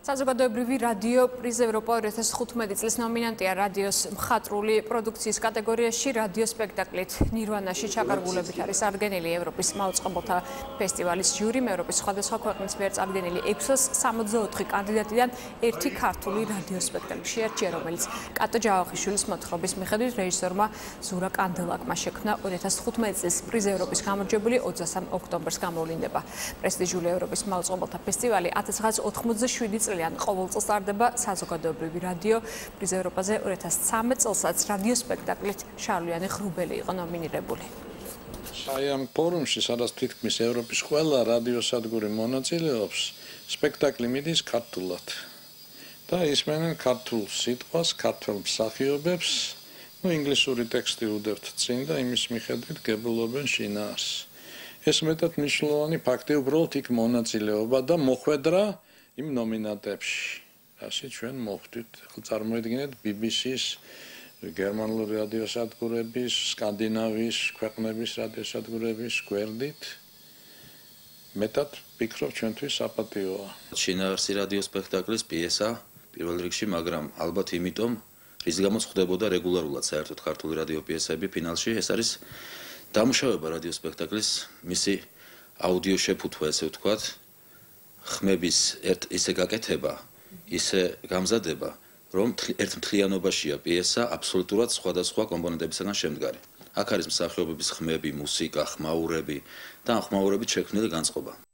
საზოგადოებრივი რადიო პრიზ ევროპა 2015 წლის ნომინანტია რადიოს მხატვრული პროდუქციის კატეგორიაში რადიო სპექტაკლით ნირვანაში ჩაკარგულებით არის წარდგენილი ევროპის მაუწყებელთა ფესტივალის ჟიურიმ ევროპის სხვადასხვა ქვეყნის მიერ წარდგენილი 664 კანდიდატიდან ერთი ქართული რადიო სპექტაკლი შეარჩია, რომელიც კატო ჯავახიშვილის მოთხრობის მიხედვით რეჟისორმა ზურა კანდელაკმა შექმნა 2015 წლის პრიზ ევროპის გამარჯვებული 23 ოქტომბერს გამოვლინდება. პრესტიჟული ევროპის მაუწყებელთა ფესტივალი 1987 წლიდან ყოველ წელს ტარდება საზოგადოებრივი რადიო პრიზ ევროპაზე 2013 წელსაც რადიო სპექტაკლით შარლიანი ღრუბელი იყო ნომინირებული. აი ამ ფორუმში, სადაც თითქმის ევროპის ყველა რადიოსადგური მონაწილეობს, სპექტაკლი მიდის ქართულად. და ისმენენ ქართულ სიტყვას, ქართულ მსახიობებს, ინგლისური ტექსტი უდევთ წინ და იმის მიხედვით გებულობენ შინაარს. ეს მეტად მნიშვნელოვანი ფაქტი უბრალოდ იქ მონაწილეობა და მოხვედრა იმ ნომინანტებში. ასე ჩვენ მოხვდით. ახლა წარმოიდგინეთ BBC-ს, გერმანული რადიოსადგურების, სკანდინავიის ქვეყნების რადიოსადგურების გვერდით. მეტად ვფიქრობ, ჩვენთვის საპატიოა. შინაარსი რადიო სპექტაკლის პიესა პირველ რიგში, მაგრამ ალბათ იმიტომ, რის გამოც ხდებოდა რეგულარულად საერთოდ ქართული რადიო პიესები ფინალში, ეს არის დამუშავება რადიო სპექტაკლის, მისი აუდიო შეფუთვა, ესე ვთქვათ, ხმების ისე გაკეთება, ისე გამზადება, რომ ერთ მთლიანობაშია პიესა აბსოლუტურად სხვადასხვა კომპონენტებისგან შემდგარი. აქ არის მსახიობების ხმები, მუსიკა, ხმაურები და ამ ხმაურებით შექმნილი განწყობა.